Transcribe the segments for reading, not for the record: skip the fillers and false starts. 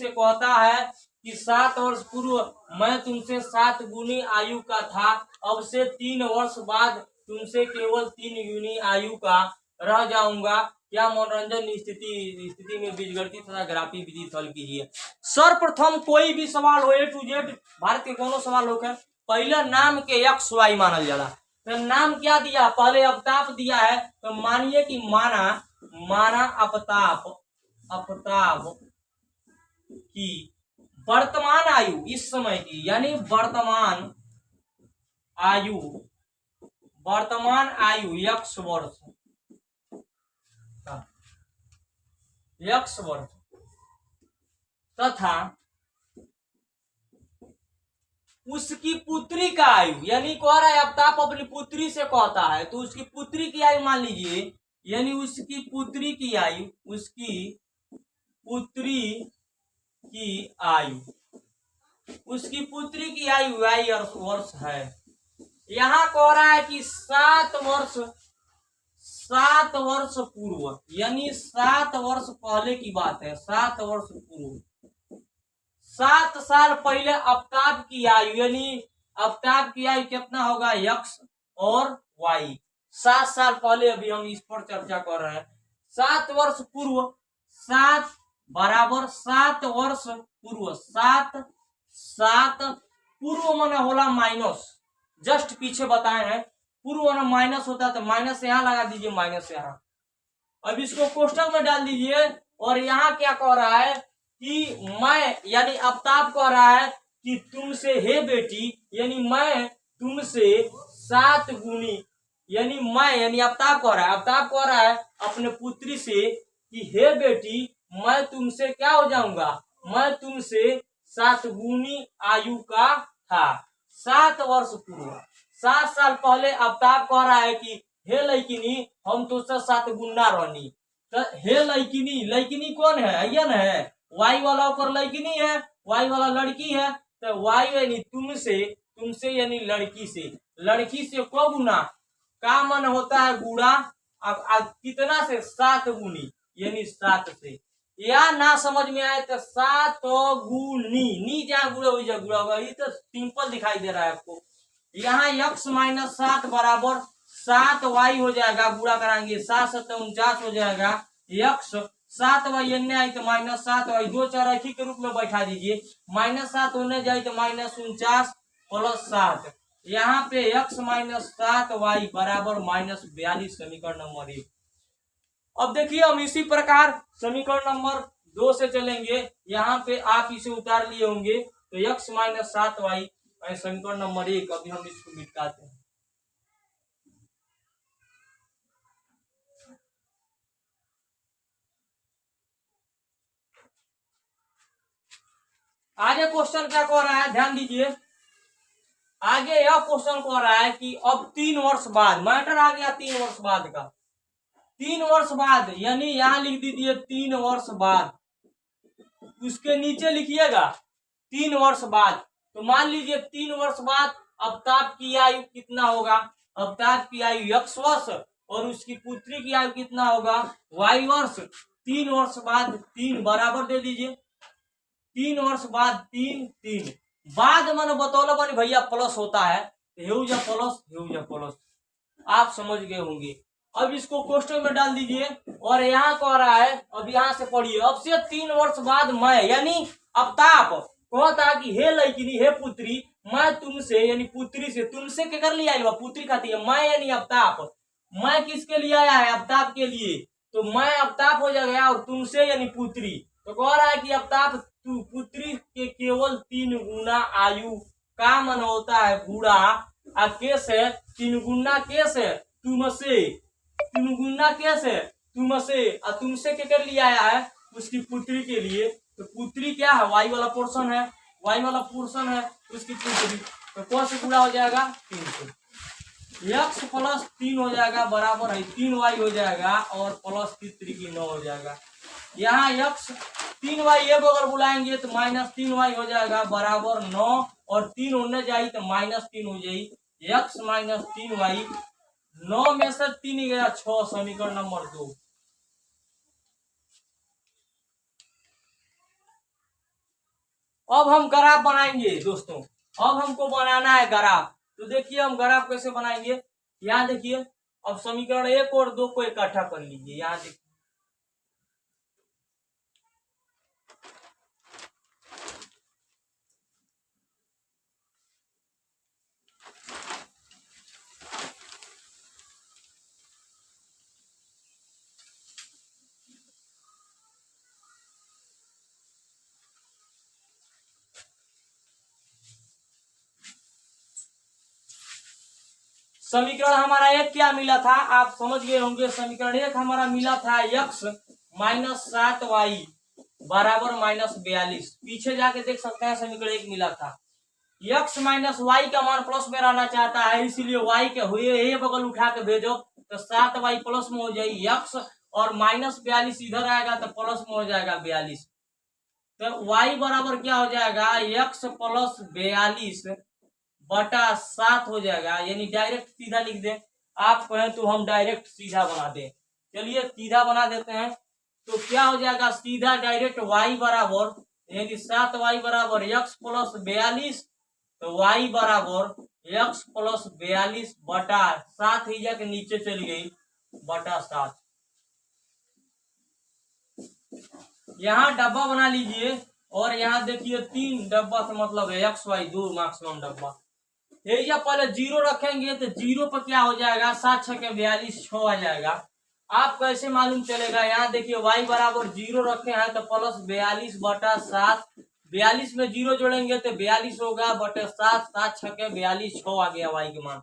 से कहता है कि 7 वर्ष पूर्व मैं तुमसे 7 गुनी आयु का था, अब से 3 वर्ष बाद तुमसे केवल 3 गुनी आयु का रह जाऊंगा। क्या मनोरंजन स्थिति में बीजगणित तथा ग्राफी विधि हल कीजिए। सर्वप्रथम कोई भी सवाल हो, A to Z भारत के कोनो सवाल हो के पहले नाम के एक्स वाई मानल जाला। तो नाम क्या दिया, पहले अवताप दिया है, तो मानिए कि माना अवताप की वर्तमान आयु इस समय की, यानी वर्तमान आयु x वर्ष तथा उसकी पुत्री का आयु, यानी कह रहा है अवताप अपनी पुत्री से कहता है, तो उसकी पुत्री की आयु मान लीजिए, यानी उसकी पुत्री की आयु y वर्ष है। यहाँ कह रहा है कि 7 वर्ष पूर्व, यानी 7 वर्ष पहले की बात है, 7 वर्ष पूर्व, 7 साल पहले अवताप की आयु, यानी अवताप की आयु कितना होगा x और y, 7 साल पहले, अभी हम इस पर चर्चा कर रहे हैं। 7 वर्ष पूर्व, 7 बराबर 7 वर्ष पूर्व, 7 पूर्व माने होला माइनस, जस्ट पीछे बताए हैं, पूर्व माने माइनस होता है, तो माइनस यहाँ लगा दीजिए, माइनस यहाँ। अब इसको क्वेश्चन में डाल दीजिए, और यहाँ क्या कह रहा है कि मैं, यानी अवताप कह रहा है कि तुमसे, हे बेटी, यानी मैं तुमसे 7 गुनी, यानी मैं, यानी अवताप कह रहा है अपने पुत्री से कि हे बेटी, मैं तुमसे क्या हो जाऊंगा, मैं तुमसे 7 गुनी आयु का था। 7 वर्ष पूर्व, 7 साल पहले अवताप कह रहा है कि हे लड़किनी, हम तुझसे 7 गुना रहनी। तो हे लड़किनी कौन है, अयन है, वाई वाला ऊपर लड़किनी है, वाई वाला लड़की है, तो वाई यानी तुमसे यानी लड़की से को गुना का मन होता है गुणा, अब कितना से 7 गुनी, यानी 7 से, या ना समझ में आए तो 7 गुनी, नी जहाँ गुड़ा हुई गुड़ा होगा, ये तो सिंपल दिखाई दे रहा है आपको। यहाँ x माइनस 7 बराबर 7 y हो जाएगा, गुड़ा कराएंगे 7 7 49 हो जाएगा, x 7 y एने आई तो माइनस 7 y, 2 4 एक ही के रूप में बैठा दीजिए, माइनस 7 होने जाए तो माइनस 49 प्लस 7, यहाँ पे x माइनस 7 y बराबर माइनस 42, समीकरण नंबर 1। अब देखिए हम इसी प्रकार समीकरण नंबर 2 से चलेंगे, यहाँ पे आप इसे उतार लिए होंगे, तो x माइनस 7 y समीकरण नंबर 1, अभी हम इसको मिटाते हैं। आगे क्वेश्चन क्या कह रहा है, ध्यान दीजिए, आगे यह क्वेश्चन कह रहा है कि अब 3 वर्ष बाद, मैटर आ गया 3 वर्ष बाद का, 3 वर्ष बाद, यानी यहां लिख दीजिए 3 वर्ष बाद, उसके नीचे लिखिएगा 3 वर्ष बाद, तो मान लीजिए 3 वर्ष बाद अवताप की आयु कितना होगा, अवताप की आयु x वर्ष और उसकी पुत्री की आयु कितना होगा y वर्ष। 3 वर्ष बाद 3 बराबर दे दीजिए, 3 वर्ष बाद 3 बाद मैंने बतौला बनी भैया प्लस होता है, हेउजा प्लस, आप समझ गए होंगे। अब इसको क्वेश्चन में डाल दीजिए, और यहाँ कह रहा है, अब यहाँ से पढ़िए, अब से 3 वर्ष बाद मैं, यानी अवताप कहता कि हे लड़किनी, हे पुत्री, मैं तुमसे, यानी पुत्री से, तुमसे क्या कर लिया है, पुत्री खाती है, मैं यानी अवताप, मैं किसके लिए आया है, अवताप के लिए, तो मैं अवताप हो जाएगा, और तुमसे यानी पुत्री, तो कह रहा है कि अवताप तू पुत्री के केवल 3 गुना आयु का मन होता है गुड़ा, आ कैसे 3 गुना कैसे तुमसे, 3 गुना कैसे तुमसे, और तुमसे क्या कर लिया है उसकी पुत्री के लिए, तो पुत्री क्या है, वाई वाला पोर्शन है, उसकी पुत्री, तो कौन से गुणा हो जाएगा 3 से, x प्लस 3 हो जाएगा बराबर है 3y हो जाएगा, और प्लस 3 की 9 हो जाएगा। यहाँ x 3y एक अगर बुलाएंगे तो माइनस 3y हो जाएगा बराबर 9, और 3 होने जाए तो माइनस 3 हो जाए, x माइनस 3y, 9 में से 3 गया 6, समीकरण नंबर 2। अब हम ग्राफ बनाएंगे दोस्तों। अब हमको बनाना है ग्राफ। तो देखिए हम ग्राफ कैसे बनाएंगे। यहाँ देखिए, अब समीकरण 1 और 2 को इकट्ठा कर लीजिए। यहाँ देखिए, समीकरण हमारा एक क्या मिला था, आप समझ गए होंगे। समीकरण 1 हमारा मिला था x माइनस 7y बराबर माइनस 42। पीछे जाके देख सकते हैं, समीकरण 1 मिला था। x माइनस वाई का मान प्लस में रहना चाहता है, इसीलिए y के हुए ये बगल उठा के भेजो तो 7y प्लस में हो जाएगी x, और माइनस 42 इधर आएगा तो प्लस में हो जाएगा 42। तो y बराबर क्या हो जाएगा, x प्लस 42 बटा 7 हो जाएगा। यानी डायरेक्ट सीधा लिख दे। आप कहें तो हम डायरेक्ट सीधा बना दें। चलिए सीधा बना देते हैं। तो क्या हो जाएगा, सीधा डायरेक्ट y बराबर, यानी 7y बराबर x प्लस 42, तो y बराबर x प्लस 42 बटा 7 ही जाके नीचे चली गई बटा 7। यहाँ डब्बा बना लीजिए, और यहाँ देखिए 3 डब्बा से मतलब है x y 2 मैक्सिमम डब्बा। यही पहले 0 रखेंगे तो 0 पर क्या हो जाएगा, 7 6 के 42 6 आ जाएगा। आप कैसे मालूम चलेगा, यहाँ देखिए y बराबर 0 रखे हैं तो प्लस 42 बटा 7, 42 में 0 जोड़ेंगे तो 42 होगा बटे 7, 7 6 के 42 6 आ गया y के मान।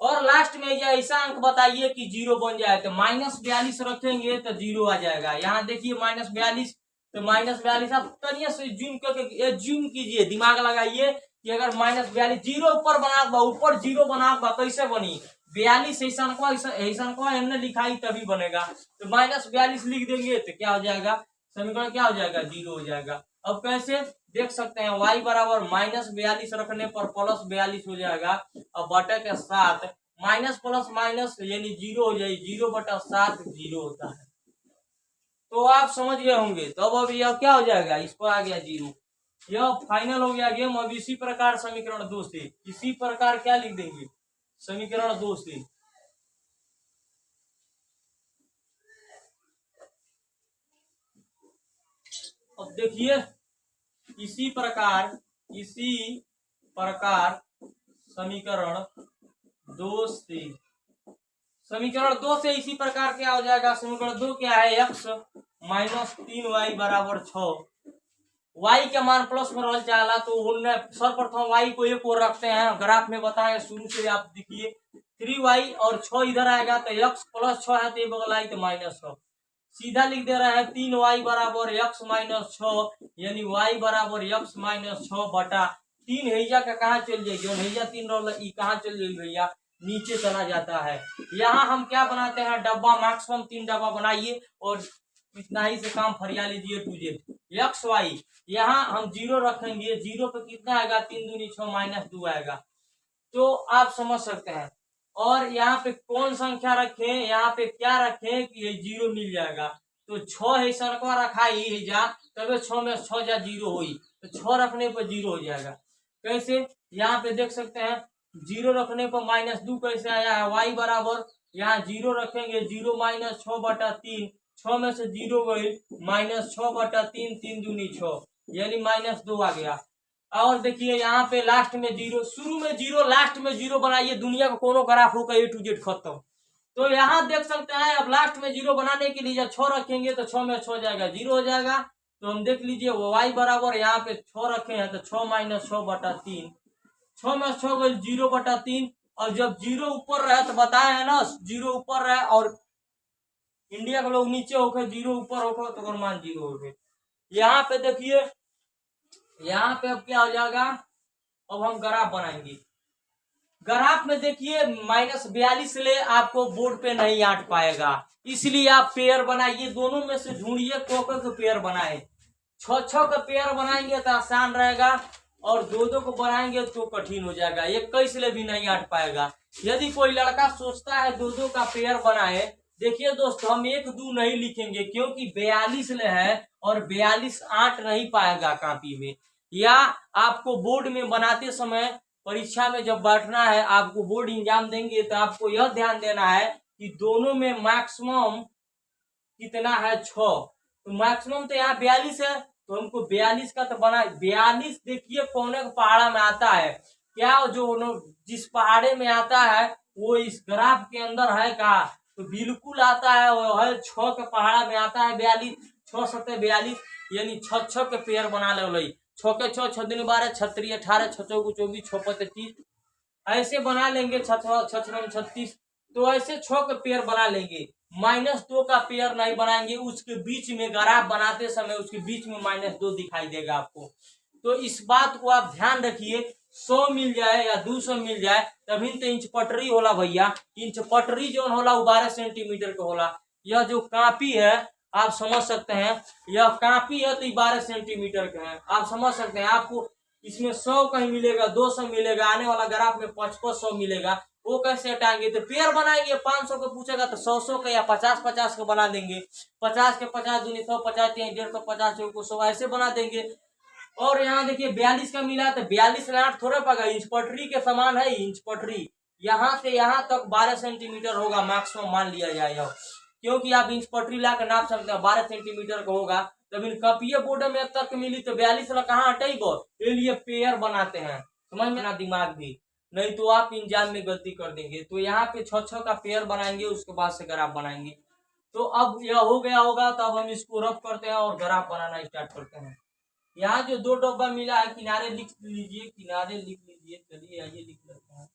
और लास्ट में ये ऐसा अंक बताइए कि 0 बन जाए, तो माइनस 42 रखेंगे तो 0 आ जाएगा। यहाँ देखिए माइनस 42, तो माइनस 42 आप तनिया से जूम कीजिए, दिमाग लगाइए कि अगर माइनस 42 0 ऊपर बना, ऊपर 0 बना कैसे बनी, 42 ऐसा हमने लिखाई तभी बनेगा। तो माइनस 42 लिख देंगे तो क्या हो जाएगा, समीकरण क्या हो जाएगा, 0 हो जाएगा। अब कैसे देख सकते हैं, y बराबर माइनस 42 रखने पर प्लस 42 हो जाएगा। अब बटे के 7, माइनस प्लस माइनस यानी 0 हो जाएगी, 0 बटा 7 0 होता है। तो आप समझ गए होंगे। तो अब यह क्या हो जाएगा, इस पर आ गया 0। यह फाइनल हो गया गेम। अब इसी प्रकार समीकरण 2 से, इसी प्रकार क्या लिख देंगे, समीकरण 2 से अब देखिए, इसी प्रकार समीकरण 2 से, समीकरण 2 से इसी प्रकार क्या हो जाएगा, समीकरण 2 क्या है, x माइनस 3y बराबर 6। y के मान प्लस में रहना चाहला तो उन्होंने सर्वप्रथम y को एक और रखते हैं, ग्राफ में बताया शुरू से, आप देखिए 3y और 6 इधर आएगा तो x प्लस 6 है तो ये बगल आई तो माइनस 6। सीधा लिख दे रहे हैं 3y बराबर x माइनस 6, यानी y बराबर x माइनस 6 बटा 3 हैजा का कहाँ चल जाएगी, हैजा 3 रोल कहाँ चल जाएगी भैया, नीचे चला जाता है। यहाँ हम क्या बनाते हैं, डब्बा, मैक्सिमम 3 डब्बा बनाइए और इतना ही से काम फरिया लीजिए। 2z एक्स वाई, यहाँ हम 0 रखेंगे, 0 पे कितना आएगा, 3 दूनी 6 माइनस 2 आएगा। तो आप समझ सकते हैं। और यहाँ पे कौन संख्या रखें, यहाँ पे क्या रखें कि ये 0 मिल जाएगा। तो 6 है सरकवा रखा ही जा, तब 6 में 6 जा 0 हुई, तो 6 रखने पर 0 हो जाएगा। कैसे, यहाँ पे देख सकते हैं 0 रखने पर माइनस 2 कैसे आया है, y बराबर यहाँ 0 रखेंगे, 0 माइनस 6 बटा 3, 6 में से 0 गई माइनस 6 बटा 3, 3 दूनी 6 यानी माइनस 2 आ गया। और देखिए यहाँ पे लास्ट में 0, शुरू में 0 लास्ट में 0 बनाइए, दुनिया का कोनो ग्राफ होगा A to Z खत्म। तो यहाँ देख सकते हैं, अब लास्ट में 0 बनाने के लिए जब 6 रखेंगे तो 6 में 6 जाएगा 0 हो जाएगा। तो हम देख लीजिए y बराबर यहाँ पे 6 रखे हैं तो 6 माइनस 6 बटा 3, 6 में 6 गई 0 बटा 3। और जब 0 ऊपर रहे तो बताए है ना, 0 ऊपर रहे और इंडिया के लोग नीचे होकर 0 ऊपर होकर तो मान 0 हो गए। यहाँ पे देखिए, यहाँ पे अब क्या हो जाएगा, अब हम ग्राफ बनाएंगे। ग्राफ में देखिए माइनस 42 ले आपको बोर्ड पे नहीं आट पाएगा, इसलिए आप पेयर बनाइए, दोनों में से ढूंढिए कोकर के पेयर बनाए। 6 का पेयर बनाएंगे तो आसान रहेगा, और 2 को बनाएंगे तो कठिन हो जाएगा, 21 ले भी नहीं आट पाएगा। यदि कोई लड़का सोचता है 2 का पेयर बनाए, देखिए दोस्तों हम 1 2 नहीं लिखेंगे क्योंकि 42 ले है और 42 आट नहीं पाएगा कॉपी में। या आपको बोर्ड में बनाते समय परीक्षा में जब बैठना है, आपको बोर्ड एग्जाम देंगे तो आपको यह ध्यान देना है कि दोनों में मैक्सिमम कितना है 6। तो मैक्सिमम तो यहाँ 42 है, तो हमको 42 का तो बना 42। देखिए कोने के पहाड़ा में आता है क्या, जो जिस पहाड़े में आता है वो इस ग्राफ के अंदर है का, तो बिल्कुल आता है, वो है 6 के पहाड़ा में आता है 42। 6 7 42 यानी 6 के पेयर बना ले। 6 के 6 6 दूनी 12 36 18 6 चौको 24 6 5 30 ऐसे बना लेंगे। 6 36 तो ऐसे 6 के पेयर बना लेंगे। -2 का पेयर नहीं बनाएंगे, उसके बीच में ग्राफ बनाते समय उसके बीच में -2 दिखाई देगा आपको। तो इस बात को आप ध्यान रखिए, 100 मिल जाए या 200 मिल जाए तभी तो इंच पटरी होला भैया। इंच पटरी जो होला वो 12 सेंटीमीटर का होला। यह जो कापी है आप समझ सकते हैं, यह कापी है तो 12 सेंटीमीटर का है, आप समझ सकते हैं। आपको इसमें 100 कहीं मिलेगा, 200 मिलेगा, आने वाला ग्राफ में 500 मिलेगा, वो कैसे हटाएंगे? तो पेयर बनाएंगे। 500 का पूछेगा तो 100 का या 50 का बना देंगे। 50 के 50 दूनी 100, 50 150, 50 को 100 ऐसे बना देंगे। और यहाँ देखिए 42 का मिला तो 42 लाट थोड़े पाएगा, इंच पटरी के समान है। इंच पटरी यहाँ से यहाँ तक 12 सेंटीमीटर होगा मैक्सिमम मान लिया जाएगा, क्योंकि आप इंच पटरी ला कर नाप सकते हैं 12 सेंटीमीटर का होगा। तब इन कपिये बोर्ड में तक मिली तो 42 ला कहाँ हटेगा, ये लिए पेयर बनाते हैं। समझ में ना दिमाग भी, नहीं तो आप एग्जाम में गलती कर देंगे। तो यहाँ पे 6 का पेयर बनाएंगे, उसके बाद से ग्राफ बनाएंगे। तो अब यह हो गया होगा, तो अब हम इसको रफ करते हैं और ग्राफ बनाना स्टार्ट करते हैं। यहाँ जो 2 डब्बा मिला है किनारे लिख लीजिए, किनारे लिख लीजिए। चलिए आइए लिख लेते हैं।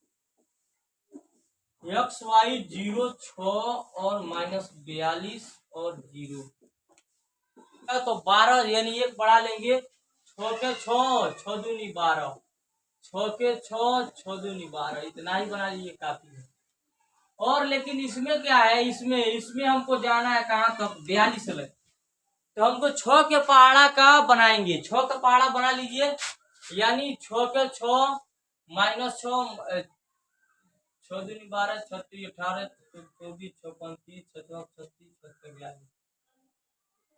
XY 0 6 और -42 और 0 तो 12 यानी एक बढ़ा लेंगे। 6 के 6 6 दूनी 12, 6 के 6 6 दूनी 12, इतना ही बना लीजिए काफी है। और लेकिन इसमें क्या है, इसमें हमको जाना है कहाँ तक, 42 लग। तो हमको 6 के पहाड़ा का बनाएंगे। 6 का पहाड़ा बना लीजिए, यानी 6 के 6 -6 6 दूनी 12 36 18 24 6 35 6 36 42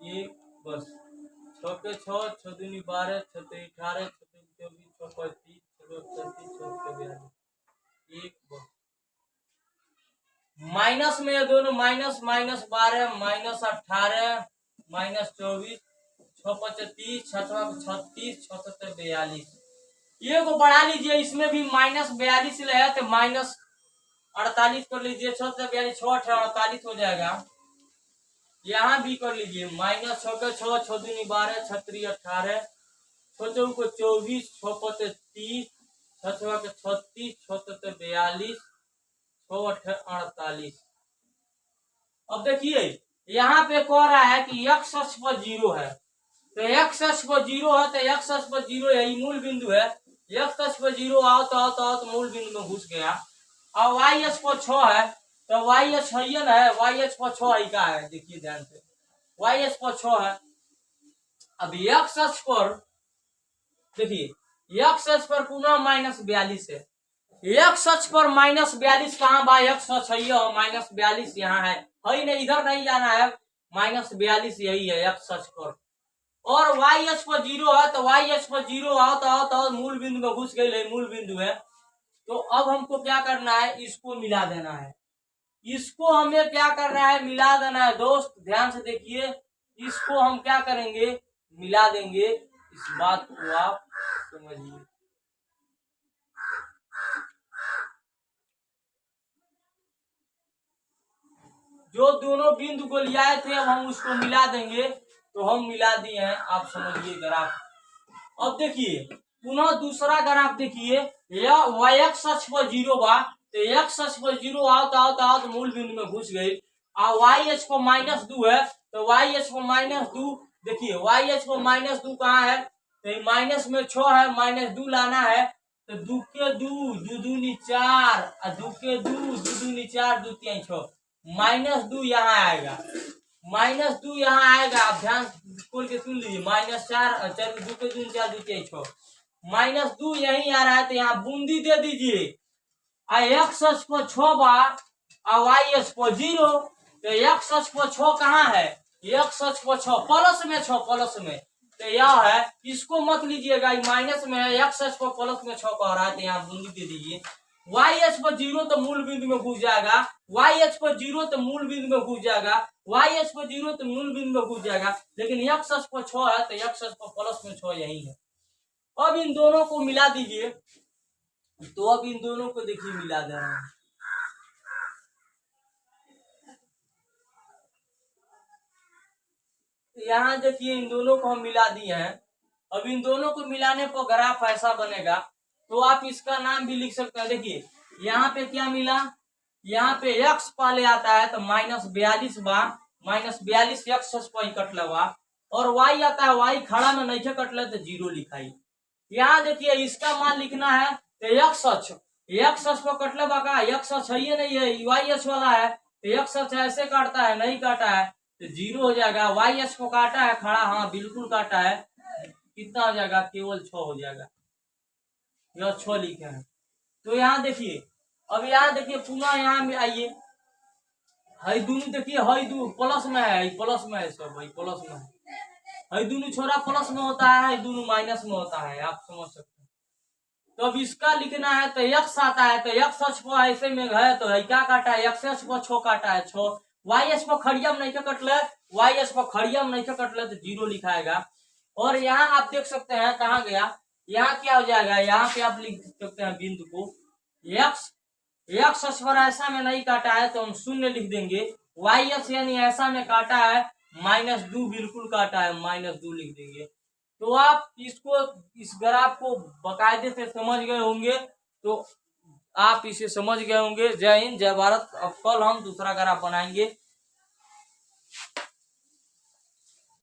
ये बस। 6 के 6 6 दूनी 12 36 18 24 6 35 6 36 42 एक बस। माइनस में ये दोनों -12 -18 -24 6 35 6 36 6 7 42 ये को बढ़ा लीजिए। इसमें भी -42 है तो -48 कर लीजिए। 6 से 42 6 48 हो जाएगा। यहाँ भी कर लीजिए -6 के 6 6 दूनी 12 36 18 6 चौको 24 6 5 30 6 6 के 36 6 7 42 6 8 48। अब देखिए यहाँ पे कह रहा है कि x अक्ष पर 0 है, तो x अक्ष पर 0 है तो x अक्ष पर 0 यही मूल बिंदु है। x अक्ष पर 0 आओ तो मूल बिंदु में घुस गया। और y अक्ष पर 6 है तो y अक्ष है, y अक्ष पर 6 ही का है, देखिए ध्यान से y अक्ष पर 6 है। अब x अक्ष पर देखिए, x अक्ष पर पुनः -42 है। x अक्ष पर -42 कहाँ बा, x अक्ष है -42 यहाँ है ही नहीं, इधर नहीं जाना है। -42 यही है x अक्ष पर। और y अक्ष पर 0 है तो y अक्ष पर 0 आओ तो मूल बिंदु में घुस गए, मूल बिंदु है। तो अब हमको क्या करना है, इसको मिला देना है। इसको हमें क्या करना है, मिला देना है। दोस्त ध्यान से देखिए, इसको हम क्या करेंगे, मिला देंगे। इस बात को आप समझिए। जो दोनों बिंदु को लिया थे अब हम उसको मिला देंगे। तो हम मिला दिए हैं, आप समझिए ग्राफ। अब देखिए पुनः दूसरा ग्राफ देखिए, यह y अक्ष पर 0 बा तो x अक्ष पर 0 आओ तो मूल बिंदु में घुस गई। और y अक्ष पर -2 है तो y अक्ष पर -2 देखिए, y अक्ष पर -2 कहाँ है, तो माइनस में 6 है, -2 लाना है तो 2 के 2 2 दूनी 4 और 2 के 2 2 दूनी 4 2 3 6 -2 यहाँ आएगा। -2 यहाँ आएगा, आप ध्यान खोल के सुन लीजिए। -4 2 के 2 4 2 3 6 -2 यही आ रहा है तो यहाँ बूंदी दे दीजिए। x अक्ष पर 6 बा और y अक्ष पर 0 तो x अक्ष पर 6 कहाँ है, x अक्ष पर 6 प्लस में 6 प्लस में तो यह है, इसको मत लीजिएगा, माइनस में है, एक्स एच पर प्लस में 6 कह रहा है तो यहाँ बूंदी दे दीजिए। वाई एच पर 0 तो मूल बिंदु में घुस जाएगा, वाई एच पर 0 तो मूल बिंदु में घुस जाएगा, वाई एच पर 0 तो मूल बिंदु में घुस जाएगा, लेकिन एक्स एच पर 6 है तो एक्स एच पर प्लस में 6 यही है। अब इन दोनों को मिला दीजिए, तो अब इन दोनों को देखिए मिला दे रहे हैं। यहाँ देखिए इन दोनों को हम मिला दिए हैं। अब इन दोनों को मिलाने पर ग्राफ ऐसा बनेगा, तो आप इसका नाम भी लिख सकते हैं। देखिए यहाँ पे क्या मिला, यहाँ पे x पहले आता है तो -42 बा, -42 एक्स पर कट लगा, और y आता है, y खड़ा में नहीं कटले तो 0 लिखाई। यहाँ देखिए इसका मान लिखना है तो x अक्ष पर कटले बा, x अक्ष है ये नहीं है, y अक्ष वाला है, तो x अक्ष ऐसे काटता है, नहीं काटा है तो 0 हो जाएगा। y अक्ष को काटा है खड़ा, हाँ बिल्कुल काटा है, कितना हो जाएगा, केवल 6 हो जाएगा, यह 6 लिखे हैं। तो यहाँ देखिए, अब यहाँ देखिए पुनः यहाँ में आइए, हई दोनों देखिए, हई दो प्लस में है, प्लस में है, सब भाई प्लस में है, हई दोनों छोरा प्लस में होता है, हई दोनों माइनस में होता है, आप समझ सकते हैं। तो अब इसका लिखना है तो x आता है, तो x अक्ष पर ऐसे में है तो क्या काटा है, x अक्ष पर 6 काटा है 6, y अक्ष पर खड़िया में नहीं कटले, y अक्ष पर खड़िया में नहीं कटले तो 0 लिखाएगा। और यहाँ आप देख सकते हैं कहाँ गया, यहाँ क्या हो जाएगा, यहाँ पे आप लिख सकते हैं बिंदु को, x अक्ष पर ऐसा में नहीं काटा है तो हम 0 लिख देंगे, y अक्ष यानी ऐसा में काटा है -2 बिल्कुल काटा है, -2 लिख देंगे। तो आप इसको, इस ग्राफ को बाकायदे से समझ गए होंगे, तो आप इसे समझ गए होंगे। जय हिंद, जय भारत। अब कल हम दूसरा ग्राफ बनाएंगे।